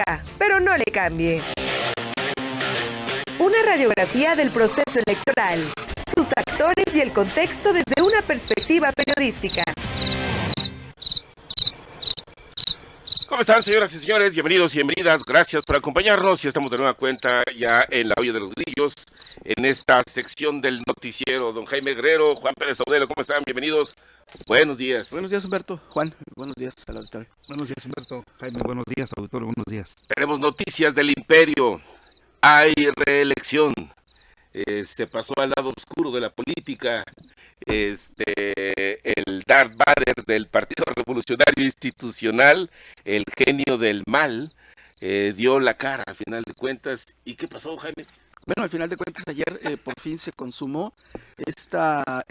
acá, pero no le cambie. Una radiografía del proceso electoral, sus actores y el contexto desde una perspectiva periodística. ¿Cómo están, señoras y señores? Bienvenidos y bienvenidas. Gracias por acompañarnos. Y estamos de nueva cuenta ya en la olla de los grillos, en esta sección del noticiero. Don Jaime Guerrero, Juan Pérez Audelo, ¿cómo están? Bienvenidos. Buenos días. Buenos días, Humberto. Juan, buenos días al auditorio. Buenos días, Humberto. Jaime, buenos días, auditorio, buenos días. Tenemos noticias del imperio. Hay reelección. Se pasó al lado oscuro de la política. El Darth Vader del Partido Revolucionario Institucional, el genio del mal, dio la cara al final de cuentas. ¿Y qué pasó, Jaime? Bueno, al final de cuentas ayer por fin se consumó esta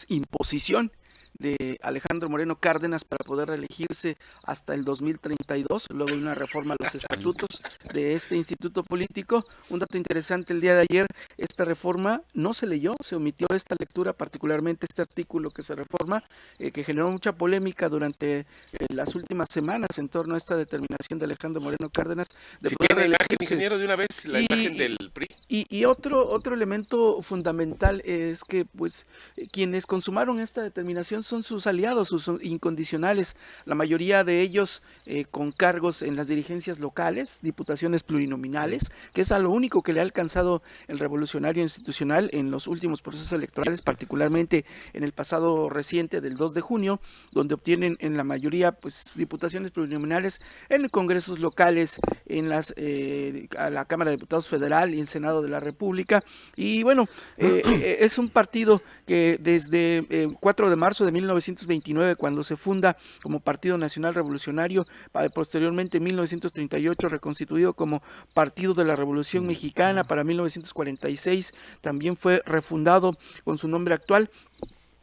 imposición de Alejandro Moreno Cárdenas para poder reelegirse hasta el 2032, luego de una reforma a los estatutos de este instituto político. Un dato interesante el día de ayer, esta reforma no se leyó, se omitió esta lectura, particularmente este artículo que se reforma, que generó mucha polémica durante las últimas semanas en torno a esta determinación de Alejandro Moreno Cárdenas. De si poder tiene imagen, reelegirse. ingeniero, de una vez, la imagen del PRI. Y otro elemento fundamental es que pues quienes consumaron esta determinación son sus aliados, sus incondicionales, la mayoría de ellos con cargos en las dirigencias locales, diputaciones plurinominales, que es a lo único que le ha alcanzado el revolucionario institucional en los últimos procesos electorales, particularmente en el pasado reciente del 2 de junio, donde obtienen en la mayoría pues diputaciones plurinominales en congresos locales, en a la Cámara de Diputados Federal y en Senado de la República. Y bueno, es un partido que desde 4 de marzo de 1929, cuando se funda como Partido Nacional Revolucionario, posteriormente en 1938 reconstituido como Partido de la Revolución Mexicana, para 1946 también fue refundado con su nombre actual.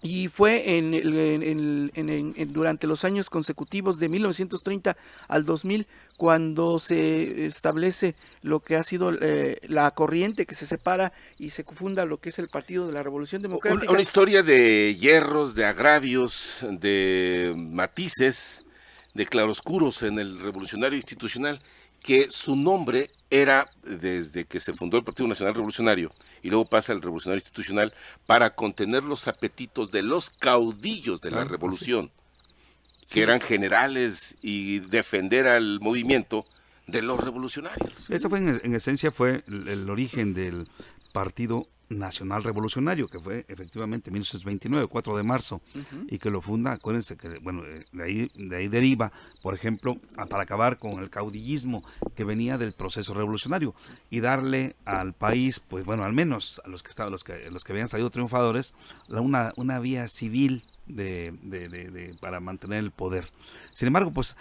Y fue durante los años consecutivos de 1930 al 2000 cuando se establece lo que ha sido la corriente que se separa y se funda lo que es el Partido de la Revolución Democrática. Una historia de hierros, de agravios, de matices, de claroscuros en el revolucionario institucional, que su nombre era, desde que se fundó el Partido Nacional Revolucionario y luego pasa el Revolucionario Institucional, para contener los apetitos de los caudillos de la revolución, que eran generales, y defender al movimiento de los revolucionarios. Eso fue en esencia fue el origen del Partido Nacional Revolucionario, que fue efectivamente en 1929, 4 de marzo, y que lo funda, acuérdense que, bueno, de ahí deriva, por ejemplo, para acabar con el caudillismo que venía del proceso revolucionario y darle al país, pues bueno, al menos a los que habían salido triunfadores, una vía civil para mantener el poder. Sin embargo, pues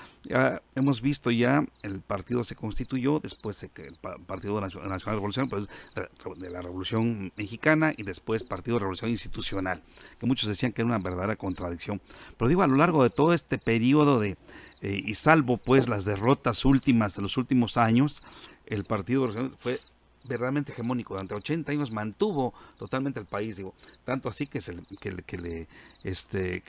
hemos visto ya el partido se constituyó después de que el Partido Nacional Revolucionario, pues, de la Revolución Mexicana, y después Partido de Revolución Institucional, que muchos decían que era una verdadera contradicción. Pero digo, a lo largo de todo este periodo y salvo pues las derrotas últimas de los últimos años, el Partido fue verdaderamente hegemónico. Durante 80 años mantuvo totalmente el país, digo, tanto así que le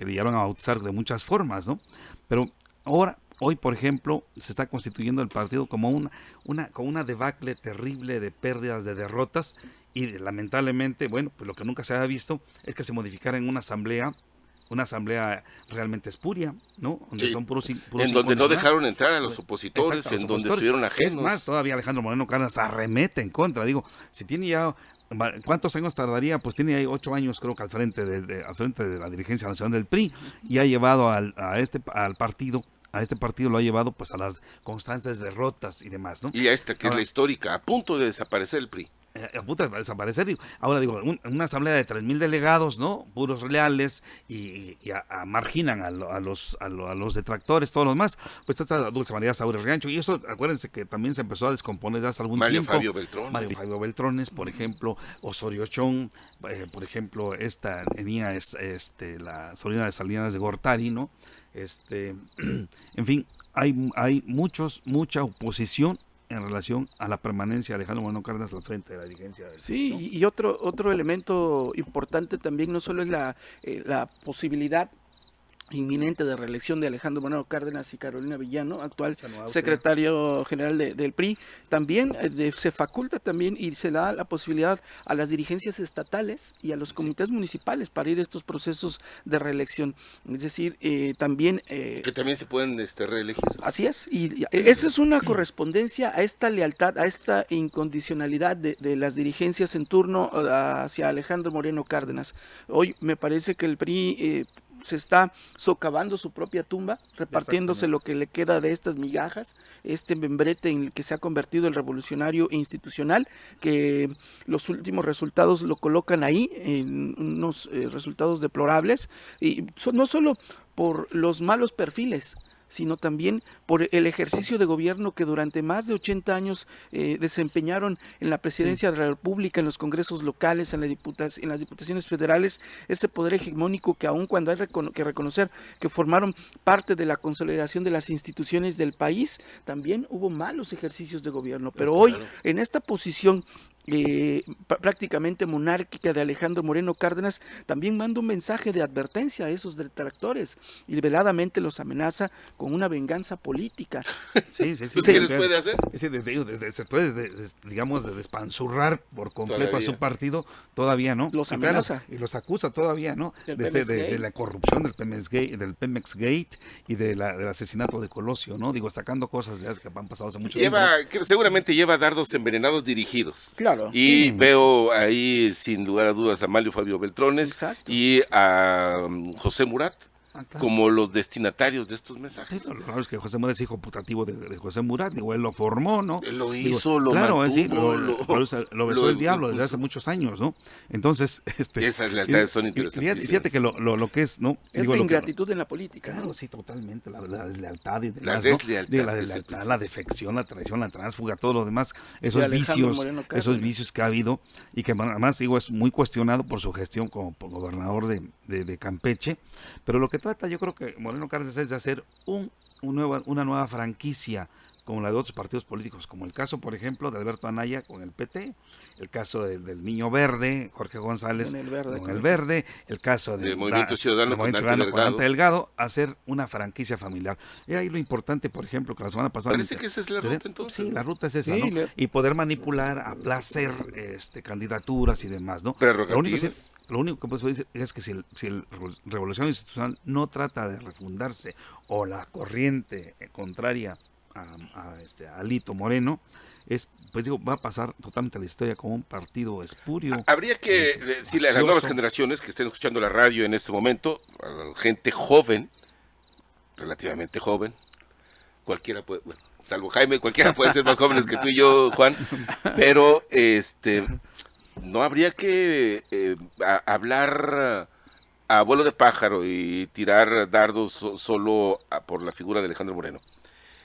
llegaron a bautizar de muchas formas, ¿no? Pero hoy, por ejemplo, se está constituyendo el partido como una debacle terrible de pérdidas, de derrotas, y lamentablemente, bueno, pues lo que nunca se había visto es que se modificara en una asamblea realmente espuria, ¿no? Donde sí, son puros en donde no dejaron entrar a los opositores, exacto, en donde estuvieron ajenos. Es más, todavía Alejandro Moreno Cárdenas arremete en contra. Digo, si tiene ya, ¿cuántos años tardaría? Pues tiene ahí 8 años, creo que al frente de la dirigencia nacional del PRI, y ha llevado a este partido lo ha llevado pues a las constantes derrotas y demás, ¿no? Y a esta que es la histórica, a punto de desaparecer el PRI. A punto de desaparecer. Ahora digo, una asamblea de 3,000 delegados, ¿no? Puros leales, y marginan a los detractores, todos los demás. Pues está Dulce María Saúl Riancho, y eso, acuérdense que también se empezó a descomponer hace algún tiempo. Mario Fabio Beltrones, por ejemplo, Osorio Chong, por ejemplo, tenía la sobrina de Salinas de Gortari, ¿no? En fin, hay mucha oposición en relación a la permanencia de Alejandro Moreno Cárdenas al frente de la dirigencia. Sí, ¿no? Y otro elemento importante también no solo es la posibilidad inminente de reelección de Alejandro Moreno Cárdenas y Carolina Villano, actual secretario general del PRI, también se faculta también y se da la posibilidad a las dirigencias estatales y a los comités municipales para ir a estos procesos de reelección. Es decir, también... que también se pueden reelegir. Así es, y esa es una correspondencia a esta lealtad, a esta incondicionalidad de las dirigencias en turno hacia Alejandro Moreno Cárdenas. Hoy me parece que el PRI... se está socavando su propia tumba, repartiéndose lo que le queda de estas migajas, este membrete en el que se ha convertido el revolucionario institucional, que los últimos resultados lo colocan ahí, en unos resultados deplorables, y no solo por los malos perfiles, sino también por el ejercicio de gobierno que durante más de 80 años desempeñaron en la presidencia de la República, en los congresos locales, en las diputaciones federales, ese poder hegemónico que aun cuando hay que reconocer que formaron parte de la consolidación de las instituciones del país, también hubo malos ejercicios de gobierno. Pero hoy, en esta posición prácticamente monárquica de Alejandro Moreno Cárdenas, también manda un mensaje de advertencia a esos detractores y veladamente los amenaza con una venganza política. Sí. ¿Qué les puede hacer? Se puede, digamos, de despanzurrar por completo a su partido, todavía no. Los amenaza. Y los acusa todavía, ¿no? De la corrupción del Pemex Gate y del asesinato de Colosio, ¿no? Digo, sacando cosas que han pasado hace mucho tiempo. Seguramente lleva dardos envenenados dirigidos. Claro. Y veo ahí, sin lugar a dudas, a Mario Fabio Beltrones. Exacto. Y a José Murat. Claro. Como los destinatarios de estos mensajes. Sí, lo raro es que José Murat es hijo putativo de José Murat, digo, él lo formó, ¿no? Él lo hizo, lo claro, mantuvo, lo besó el diablo desde hace muchos años, ¿no? Entonces, esas lealtades son interesantes. Fíjate que lo que es, ¿no? Es la ingratitud en la política. Claro, sí, totalmente, la deslealtad y la deslealtad, la defección, la traición, la tránsfuga, todo lo demás, esos vicios que ha habido y que además, digo, es muy cuestionado por su gestión como gobernador de Campeche, pero lo que trata, yo creo que Moreno Cárdenas es de hacer una nueva franquicia como la de otros partidos políticos, como el caso, por ejemplo, de Alberto Anaya con el PT, el caso del Niño Verde, Jorge González con el Verde, el caso del Movimiento Ciudadano con Dante Delgado, hacer una franquicia familiar. Y ahí lo importante, por ejemplo, que la semana pasada... Parece que esa es la ruta entonces. Sí, la ruta es esa, ¿no? Y poder manipular a placer candidaturas y demás, ¿no? Lo único que puedo decir es que si el revolución institucional no trata de refundarse o la corriente contraria a Alito Moreno, va a pasar totalmente a la historia como un partido espurio. Habría que decirle a las nuevas generaciones que estén escuchando la radio en este momento, a la gente joven, relativamente joven, cualquiera puede, bueno, salvo Jaime, cualquiera puede ser más jóvenes que tú y yo, Juan, pero no habría que hablar a vuelo de pájaro y tirar dardos solo por la figura de Alejandro Moreno.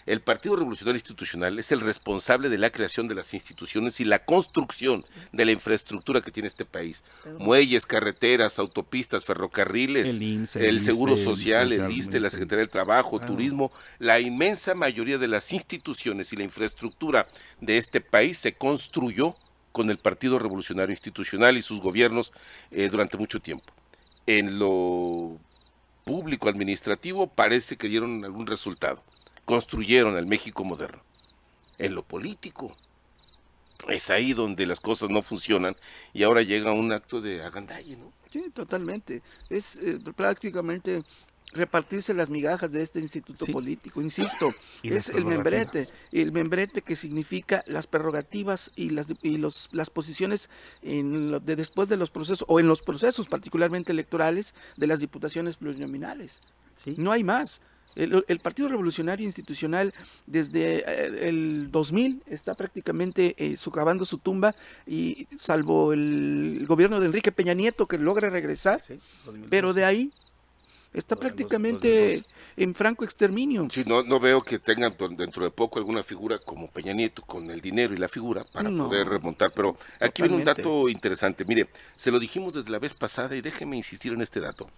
El Partido Revolucionario Institucional es el responsable de la creación de las instituciones y la construcción de la infraestructura que tiene este país. Muelles, carreteras, autopistas, ferrocarriles, el Seguro Social, el ISSSTE, la Secretaría del Trabajo, Turismo. La inmensa mayoría de las instituciones y la infraestructura de este país se construyó con el Partido Revolucionario Institucional y sus gobiernos durante mucho tiempo. En lo público administrativo parece que dieron algún resultado. Construyeron el México moderno. En lo político, es ahí donde las cosas no funcionan y ahora llega un acto de agandalle, ¿no? Sí, totalmente. Es prácticamente repartirse las migajas de este instituto político, insisto, es el membrete que significa las prerrogativas y las posiciones después de los procesos, o en los procesos particularmente electorales de las diputaciones plurinominales. ¿Sí? No hay más. El Partido Revolucionario Institucional desde el 2000 está prácticamente socavando su tumba, y salvo el gobierno de Enrique Peña Nieto que logra regresar, pero de ahí está prácticamente en franco exterminio. Sí, no veo que tengan dentro de poco alguna figura como Peña Nieto con el dinero y la figura para poder remontar, pero aquí viene un dato interesante. Mire, se lo dijimos desde la vez pasada y déjeme insistir en este dato.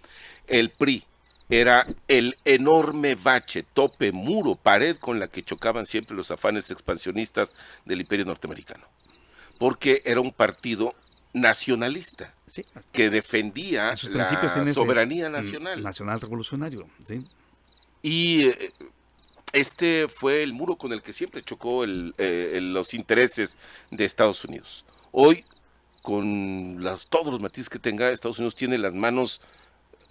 El PRI era el enorme bache, tope, muro, pared con la que chocaban siempre los afanes expansionistas del imperio norteamericano, porque era un partido nacionalista, Sí, que defendía en sus principios la tiene ese, soberanía nacional. nacional revolucionario, ¿sí? Y este fue el muro con el que siempre chocó los intereses de Estados Unidos. Hoy, con todos los matices que tenga, Estados Unidos tiene las manos,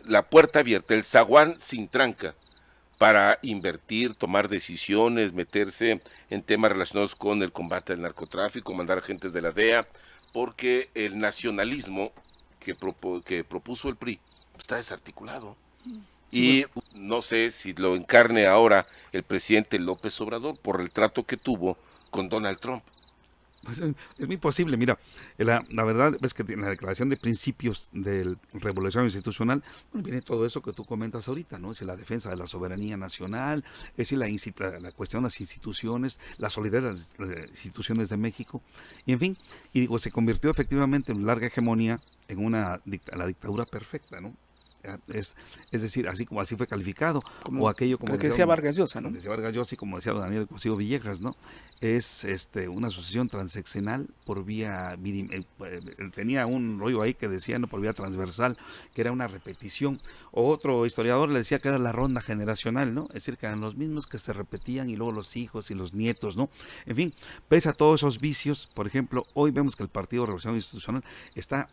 la puerta abierta, el zaguán sin tranca, para invertir, tomar decisiones, meterse en temas relacionados con el combate al narcotráfico, mandar agentes de la DEA, porque el nacionalismo que propuso el PRI está desarticulado. Y no sé si lo encarne ahora el presidente López Obrador por el trato que tuvo con Donald Trump. Pues, es muy posible, mira, la verdad es que en la declaración de principios del revolución institucional, bueno, viene todo eso que tú comentas ahorita, ¿no? Es decir, la defensa de la soberanía nacional, es decir, la cuestión de las instituciones, la solidaridad de las instituciones de México, y en fin, y digo, se convirtió efectivamente en larga hegemonía en la dictadura perfecta, ¿no? Es decir, así fue calificado, o aquello como que decía Vargas Llosa, ¿no? Decía Vargas Llosa, y como decía Daniel Cosío Villegas, ¿no? Es una asociación transeccional por vía, tenía un rollo ahí que decía, no, por vía transversal, que era una repetición. O otro historiador le decía que era la ronda generacional, ¿no? Es decir, que eran los mismos que se repetían y luego los hijos y los nietos, ¿no? En fin, pese a todos esos vicios, por ejemplo, hoy vemos que el Partido Revolución Institucional está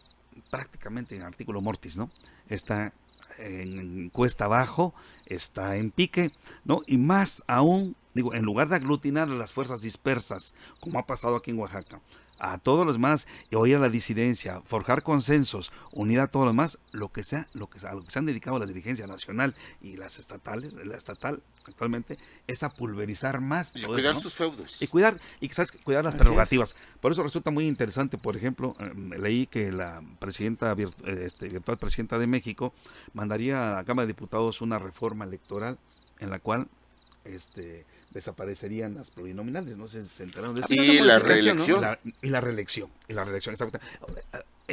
prácticamente en artículo mortis, ¿no? Está en cuesta abajo, está en pique, ¿no? Y más aún, digo, en lugar de aglutinar a las fuerzas dispersas, como ha pasado aquí en Oaxaca, a todos los demás, y oír a la disidencia, forjar consensos, unir a todos los demás, a lo que se han dedicado la dirigencia nacional y las estatales, la estatal actualmente, es a pulverizar más. Y cuidar sus feudos. Y cuidar las prerrogativas. Por eso resulta muy interesante, por ejemplo, leí que la presidenta, virtual presidenta de México, mandaría a la Cámara de Diputados una reforma electoral en la cual desaparecerían las plurinominales, no sé si se enteraron de eso. Y la reelección. ¿No? Y la reelección.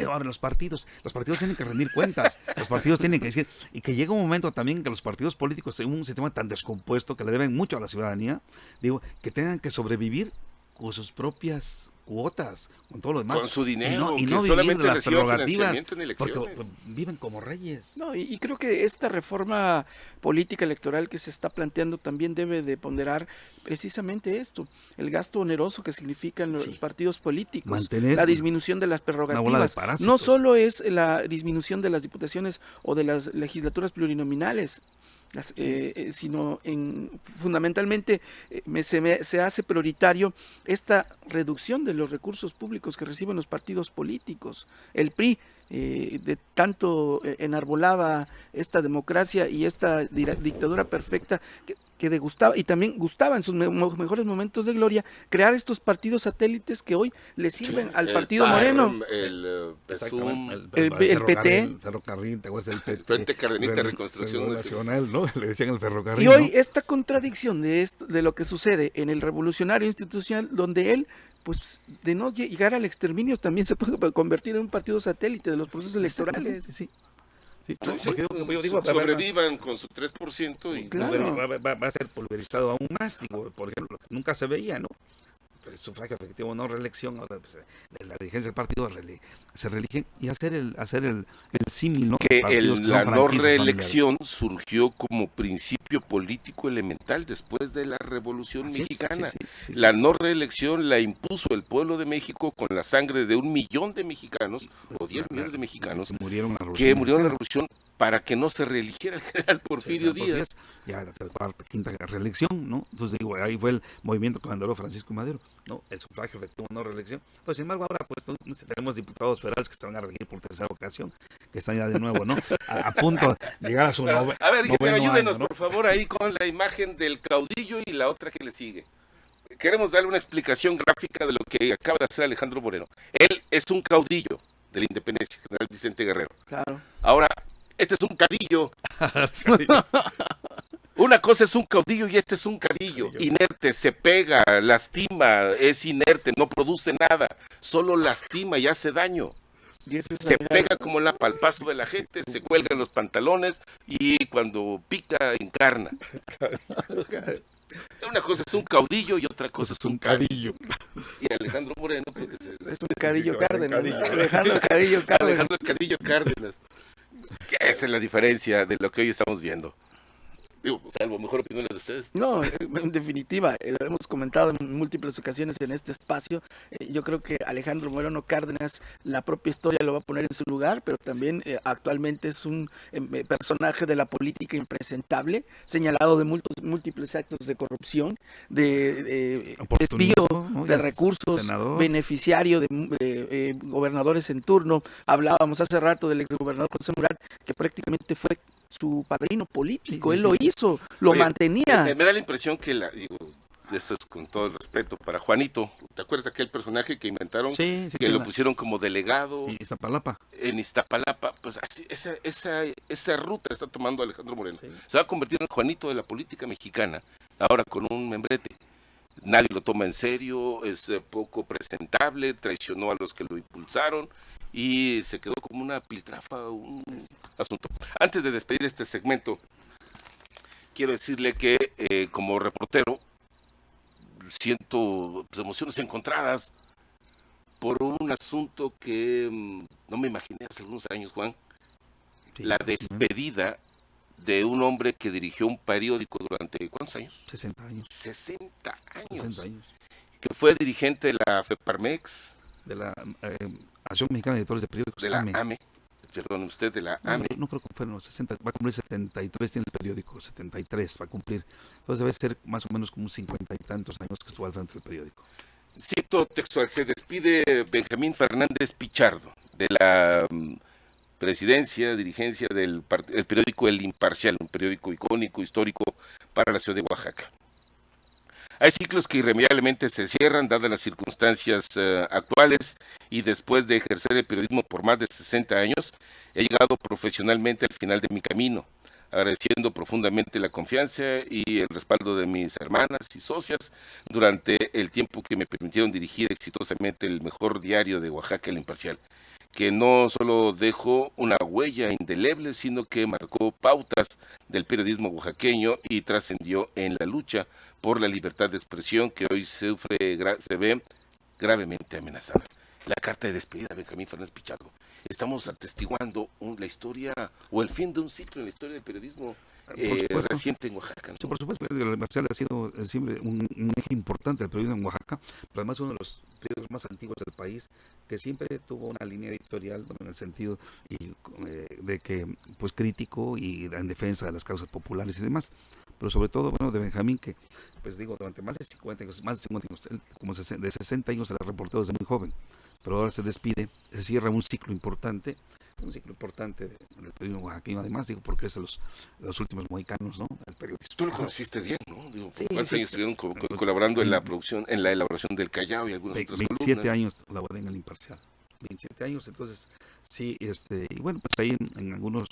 Ahora los partidos tienen que rendir cuentas, los partidos tienen que decir, y que llega un momento también que los partidos políticos, en un sistema tan descompuesto que le deben mucho a la ciudadanía, digo, que tengan que sobrevivir con sus propias cuotas, con todo lo demás. Con su dinero, y no que solamente las reciban prerrogativas, financiamiento en elecciones. porque viven como reyes. No, y creo que esta reforma política electoral que se está planteando también debe de ponderar precisamente esto, el gasto oneroso que significan los partidos políticos, mantener la disminución de las prerrogativas. No solo es la disminución de las diputaciones o de las legislaturas plurinominales, sino fundamentalmente se hace prioritario esta reducción de los recursos públicos que reciben los partidos políticos. El PRI de tanto enarbolaba esta democracia y esta dictadura perfecta que degustaba, y también gustaba en sus mejores momentos de gloria, crear estos partidos satélites que hoy le sirven al partido Moreno. El PT. El ferrocarril, ¿te acuerdas del PT? Frente Cardenista de Reconstrucción Nacional, ¿no? Le decían el ferrocarril. Y hoy ¿no? esta contradicción de lo que sucede en el revolucionario institucional, donde él, pues, de no llegar al exterminio, también se puede convertir en un partido satélite de los procesos electorales. Sí. Porque yo digo, sobrevivan con su 3% y claro, va a ser pulverizado aún más, digo, por ejemplo, nunca se veía, ¿no? Pues sufragio efectivo, no reelección, pues, la dirigencia del partido se reelige, y hacer el símil, ¿no? Que la no reelección surgió como principio político elemental después de la Revolución Mexicana. Sí. La no reelección la impuso el pueblo de México con la sangre de 1 millón de mexicanos, o 10 millones de mexicanos, que murieron en la revolución para que no se reeligiera el general Porfirio Díaz. Ya la cuarta, quinta reelección, ¿no? Entonces digo, ahí fue el movimiento que mandó Francisco Madero, ¿no? El sufragio efectivo, no reelección. Pues sin embargo ahora pues tenemos diputados federales que se van a reelegir por tercera ocasión, que están ya de nuevo, ¿no? A punto de llegar a su noveno. A ver, ayúdenos, ¿no? Por favor, ahí con la imagen del caudillo y la otra que le sigue. Queremos darle una explicación gráfica de lo que acaba de hacer Alejandro Moreno. Él es un caudillo de la independencia, general Vicente Guerrero. Claro. Ahora, este es un cadillo. Una cosa es un caudillo y este es un cadillo. Inerte, se pega, lastima, es inerte, no produce nada. Solo lastima y hace daño. Se pega como la al paso de la gente, se cuelga en los pantalones y cuando pica encarna. Una cosa es un caudillo y otra cosa es un cadillo. Y Alejandro Moreno, creo que Es un Cadillo Cárdenas, ¿no? Cadillo. Alejandro Cadillo Cárdenas. Alejandro Cadillo Cárdenas. ¿Qué es la diferencia de lo que hoy estamos viendo? Digo, salvo mejor opinión de ustedes. No, en definitiva, lo hemos comentado en múltiples ocasiones en este espacio. Yo creo que Alejandro Moreno Cárdenas, la propia historia lo va a poner en su lugar, pero también actualmente es un personaje de la política impresentable, señalado de múltiples actos de corrupción, de desvío ¿no? de recursos, Senador. beneficiario de gobernadores en turno. Hablábamos hace rato del exgobernador José Murat, que prácticamente fue su padrino político, Sí, él sí, lo sí. hizo, lo Oye, mantenía. me da la impresión que digo, eso es con todo el respeto para Juanito. ¿Te acuerdas de aquel personaje que inventaron? Sí, sí, que sí, lo pusieron como delegado Y Iztapalapa. en Iztapalapa. Pues así, esa ruta está tomando Alejandro Moreno. Sí. Se va a convertir en Juanito de la política mexicana, ahora con un membrete. Nadie lo toma en serio, es poco presentable, traicionó a los que lo impulsaron y se quedó como una piltrafa, un asunto. Antes de despedir este segmento, quiero decirle que como reportero siento pues, emociones encontradas por un asunto que no me imaginé hace algunos años, Juan. Sí, La despedida de un hombre que dirigió un periódico durante, ¿cuántos años? 60 años. 60 años. 60 años. Que fue dirigente de la FEPARMEX, De la Asociación Mexicana de Editores de Periódicos. de la AME. AME, perdón usted, de la No, AME. no creo que fueron los 60, va a cumplir 73, tiene el periódico, 73 va a cumplir. Entonces debe ser más o menos como 50 y tantos años que estuvo al frente del periódico. Cito textual, se despide Benjamín Fernández Pichardo de la presidencia, dirigencia del el periódico El Imparcial, un periódico icónico, histórico para la ciudad de Oaxaca. Hay ciclos que irremediablemente se cierran dadas las circunstancias actuales y después de ejercer el periodismo por más de 60 años, he llegado profesionalmente al final de mi camino, agradeciendo profundamente la confianza y el respaldo de mis hermanas y socias durante el tiempo que me permitieron dirigir exitosamente el mejor diario de Oaxaca, El Imparcial, que no solo dejó una huella indeleble, sino que marcó pautas del periodismo oaxaqueño y trascendió en la lucha por la libertad de expresión que hoy se ve gravemente amenazada. La carta de despedida de Benjamín Fernández Pichardo. Estamos atestiguando la historia o el fin de un ciclo en la historia del periodismo reciente en Oaxaca, ¿no? Sí, por supuesto, el Imparcial ha sido siempre un eje importante del periodismo en Oaxaca, pero además uno de los periódicos más antiguos del país, que siempre tuvo una línea editorial, bueno, en el sentido de que, pues, crítico y en defensa de las causas populares y demás. Pero sobre todo, bueno, de Benjamín, que, pues digo, durante más de 50 años, él como de 60 años era reportero desde muy joven, pero ahora se despide, se cierra un ciclo importante del periodismo oaxaqueño, además, digo, porque es de los últimos mohicanos, ¿no?, del periodismo. Tú lo conociste bien, ¿no? Digo, Sí, ¿cuántos sí. años estuvieron colaborando en la producción, en la elaboración del Callao y algunas otras 27 columnas? años laboré en El Imparcial. 27 años, entonces, sí, y bueno, pues ahí en algunas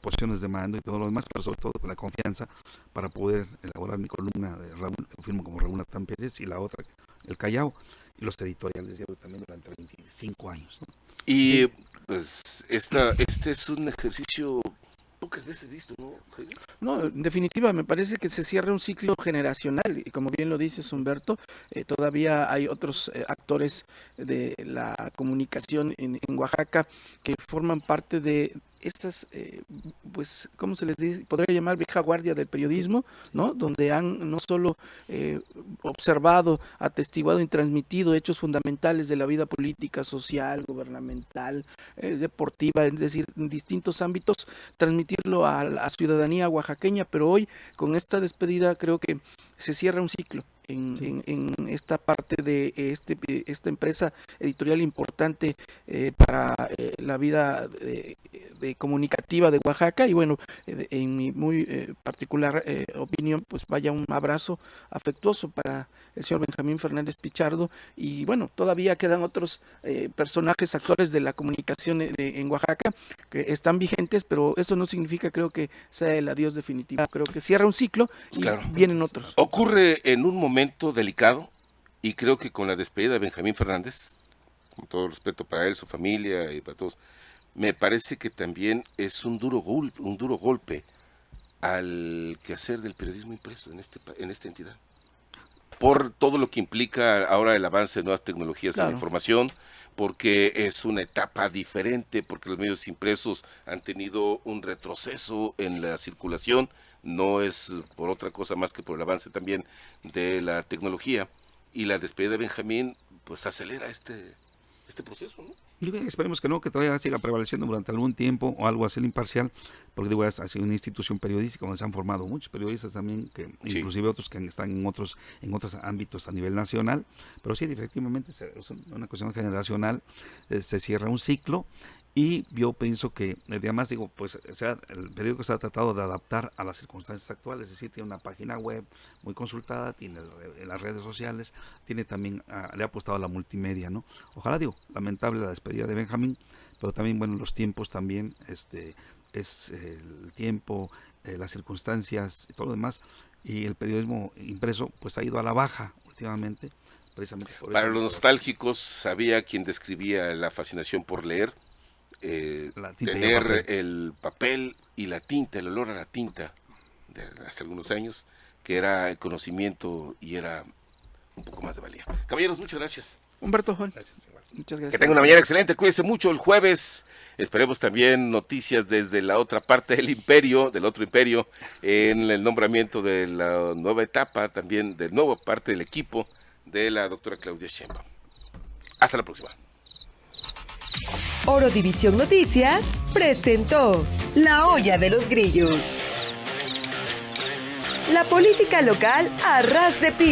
posiciones de mando y todo lo demás, pero sobre todo con la confianza para poder elaborar mi columna de Raúl, firmo como Raúl Natán Pérez, y la otra, El Callao, y los editoriales llevo también durante 25 años, ¿no? Y pues este es un ejercicio pocas veces visto, ¿no, Jaime? No, en definitiva, me parece que se cierra un ciclo generacional y como bien lo dices, Humberto, todavía hay otros actores de la comunicación en Oaxaca que forman parte de estas, pues, ¿cómo se les dice? Podría llamar vieja guardia del periodismo, ¿no? Donde han no solo observado, atestiguado y transmitido hechos fundamentales de la vida política, social, gubernamental, deportiva, es decir, en distintos ámbitos, transmitirlo a la ciudadanía oaxaqueña, pero hoy con esta despedida creo que se cierra un ciclo en esta parte de esta empresa editorial importante para la vida de comunicativa de Oaxaca, y bueno, en mi muy particular opinión, pues vaya un abrazo afectuoso para el señor Benjamín Fernández Pichardo, y bueno, todavía quedan otros personajes, actores de la comunicación en Oaxaca que están vigentes, pero eso no significa, creo, que sea el adiós definitivo. Creo que cierra un ciclo y Claro. vienen otros. Ocurre en un momento delicado y creo que con la despedida de Benjamín Fernández, con todo respeto para él, su familia y para todos, me parece que también es un duro golpe al quehacer del periodismo impreso en esta entidad. Por todo lo que implica ahora el avance de nuevas tecnologías en la información, porque es una etapa diferente, porque los medios impresos han tenido un retroceso en la circulación, no es por otra cosa más que por el avance también de la tecnología, y la despedida de Benjamín pues acelera este proceso, ¿no? Y bien, esperemos que no, que todavía siga prevaleciendo durante algún tiempo o algo así imparcial, porque digo, ha sido una institución periodística donde se han formado muchos periodistas también, que sí, inclusive otros que están en otros ámbitos a nivel nacional, pero sí, efectivamente, es una cuestión generacional, se cierra un ciclo. Y yo pienso que, además digo, pues el periódico se ha tratado de adaptar a las circunstancias actuales, es decir, tiene una página web muy consultada, tiene las redes sociales, tiene también, le ha apostado a la multimedia, ¿no? Ojalá, digo, lamentable la despedida de Benjamín, pero también, bueno, los tiempos también, es el tiempo, las circunstancias y todo lo demás, y el periodismo impreso, pues ha ido a la baja últimamente, precisamente por Para eso. los nostálgicos, había quien describía la fascinación por leer, tener el papel y la tinta, el olor a la tinta de hace algunos años, que era el conocimiento y era un poco más de valía. Caballeros, muchas gracias. Humberto, Juan. Gracias. Muchas gracias. Que tengan una mañana excelente, cuídense mucho. El jueves esperemos también noticias desde la otra parte del otro imperio, en el nombramiento de la nueva etapa, también de nueva parte del equipo de la doctora Claudia Sheinbaum. Hasta la próxima. Oro División Noticias presentó La Olla de los Grillos. La política local a ras de piso.